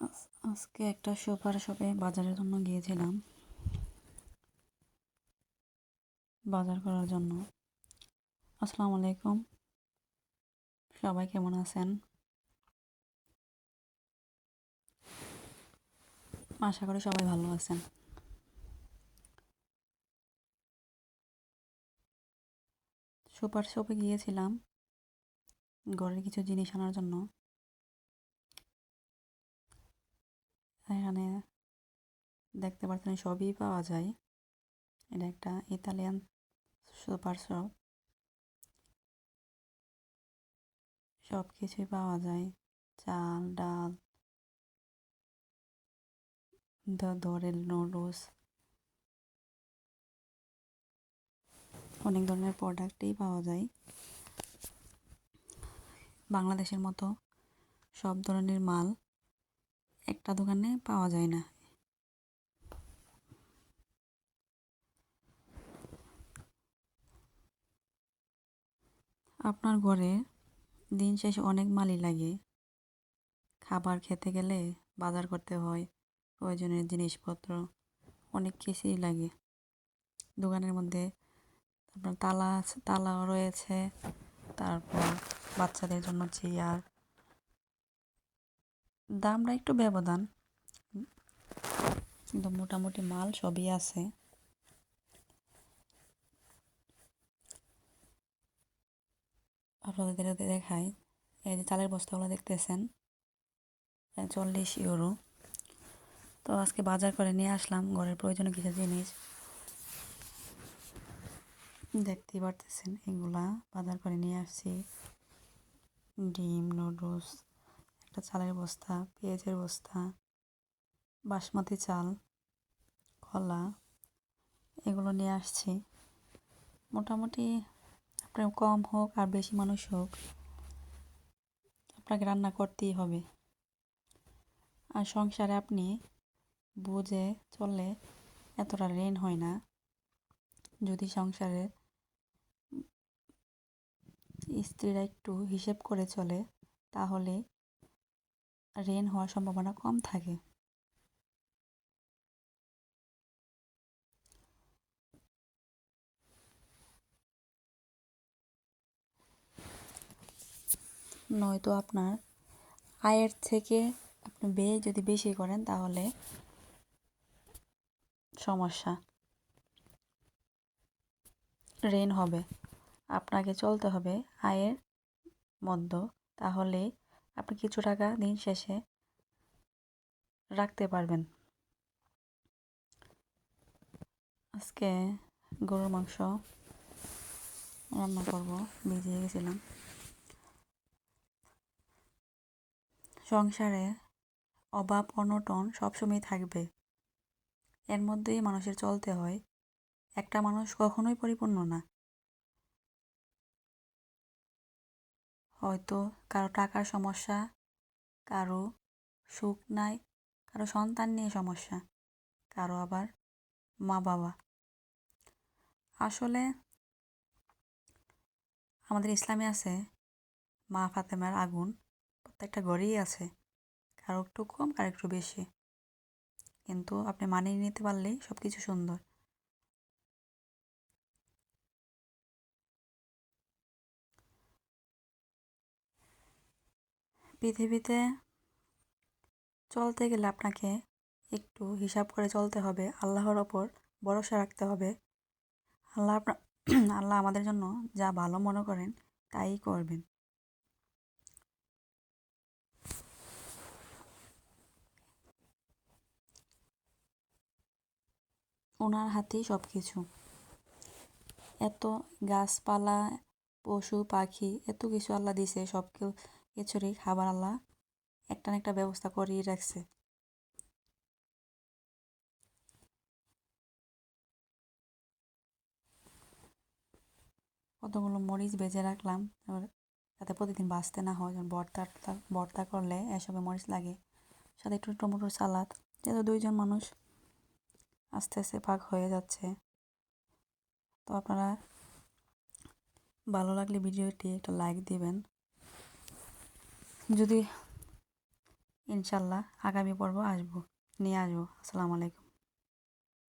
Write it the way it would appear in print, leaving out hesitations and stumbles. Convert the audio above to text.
আজকে একটা সুপার শপে বাজারের জন্য গিয়েছিলাম, বাজার করার জন্য। আসসালামু আলাইকুম, সবাই কেমন আছেন? আশা করি সবাই ভালো আছেন। সুপার শপে গিয়েছিলাম ঘরের কিছু জিনিস আনার জন্য। এখানে দেখতে পাচ্ছেন সবই পাওয়া যায়। এটা একটা ইতালিয়ান সুপার শপ, সব কিছুই পাওয়া যায়। চাল, ডাল, ধরেন নুডলস, অনেক ধরনের প্রোডাক্টই পাওয়া যায়। বাংলাদেশের মতো সব ধরনের মাল একটা দোকানে পাওয়া যায় না। আপনার ঘরে দিন শেষে অনেক মালই লাগে। খাবার খেতে গেলে বাজার করতে হয়, প্রয়োজনীয় জিনিসপত্র অনেক কিছুই লাগে। দোকানের মধ্যে আপনার তালাও রয়েছে, তারপর বাচ্চাদের জন্য চেয়ার, দামটা একটু ব্যবধান, কিন্তু মোটামুটি মাল সবই আছে। আপনাদের দেখাই, এই যে চালের বস্তাগুলো দেখতেছেন, 40 ইউরো। তো আজকে বাজার করে নিয়ে আসলাম ঘরের প্রয়োজনীয় কিছু জিনিস। দেখতেই পারতেছেন, এগুলা বাজার করে নিয়ে আসছি। ডিম, নুডলস, একটা চালের বস্তা, পেঁয়াজের বস্তা, বাসমতি চাল, কলা, এগুলো নিয়ে আসছি। মোটামুটি আপনার কম হোক আর বেশি মানুষ হোক, আপনাকে রান্না করতেই হবে। আর সংসারে আপনি বুঝে চললে এতটা ঋণ হয় না। যদি সংসারের স্ত্রীরা একটু হিসেব করে চলে, তাহলে ঋণ হওয়ার সম্ভাবনা কম থাকে। নয়তো আপনার আয়ের থেকে আপনি ব্যয় যদি বেশি করেন, তাহলে সমস্যা, ঋণ হবে। আপনাকে চলতে হবে আয়ের মধ্যে, তাহলে আপনি কিছু টাকা দিন শেষে রাখতে পারবেন। আজকে গরুর মাংস রান্না করব, ভিজিয়ে গেছিলাম। সংসারে অভাব অনটন সবসময় থাকবে, এর মধ্যেই মানুষের চলতে হয়। একটা মানুষ কখনোই পরিপূর্ণ না। হয়তো কারো টাকার সমস্যা, কারো সুখ নাই, কারো সন্তান নিয়ে সমস্যা, কারো আবার মা বাবা। আসলে আমাদের ইসলামে আছে, মা ফাতেমার আগুন প্রত্যেকটা ঘরেই আছে, কারো একটু কম, কারো একটু বেশি, কিন্তু আপনি মানিয়ে নিতে পারলেই সব কিছু সুন্দর। পৃথিবীতে চলতে গেলে আপনাকে একটু হিসাব করে চলতে হবে, আল্লাহর ওপর ভরসা রাখতে হবে। আল্লাহ আল্লাহ আমাদের জন্য যা ভালো মনে করেন তাই করবেন। ওনার হাতেই সব কিছু। এত গাছপালা, পশু পাখি, এত কিছু আল্লাহ দিছে, সব কিছুরই খাবার আল্লাহ একটা না একটা ব্যবস্থা করেই রাখছে। কতগুলো মরিচ ভেজে রাখলাম, এবার যাতে প্রতিদিন বাঁচতে না হয়। যেমন ভর্তা করলে এসবে মরিচ লাগে, সাথে একটু টমেটোর সালাদ, যেহেতু 2জন মানুষ, আস্তে আস্তে পাক হয়ে যাচ্ছে। তো আপনারা ভালো লাগলে ভিডিওটি একটা লাইক দিবেন। যদি ইনশাল্লাহ আগামী পর্ব আসবো, নিয়ে আসবো। আসসালামু আলাইকুম।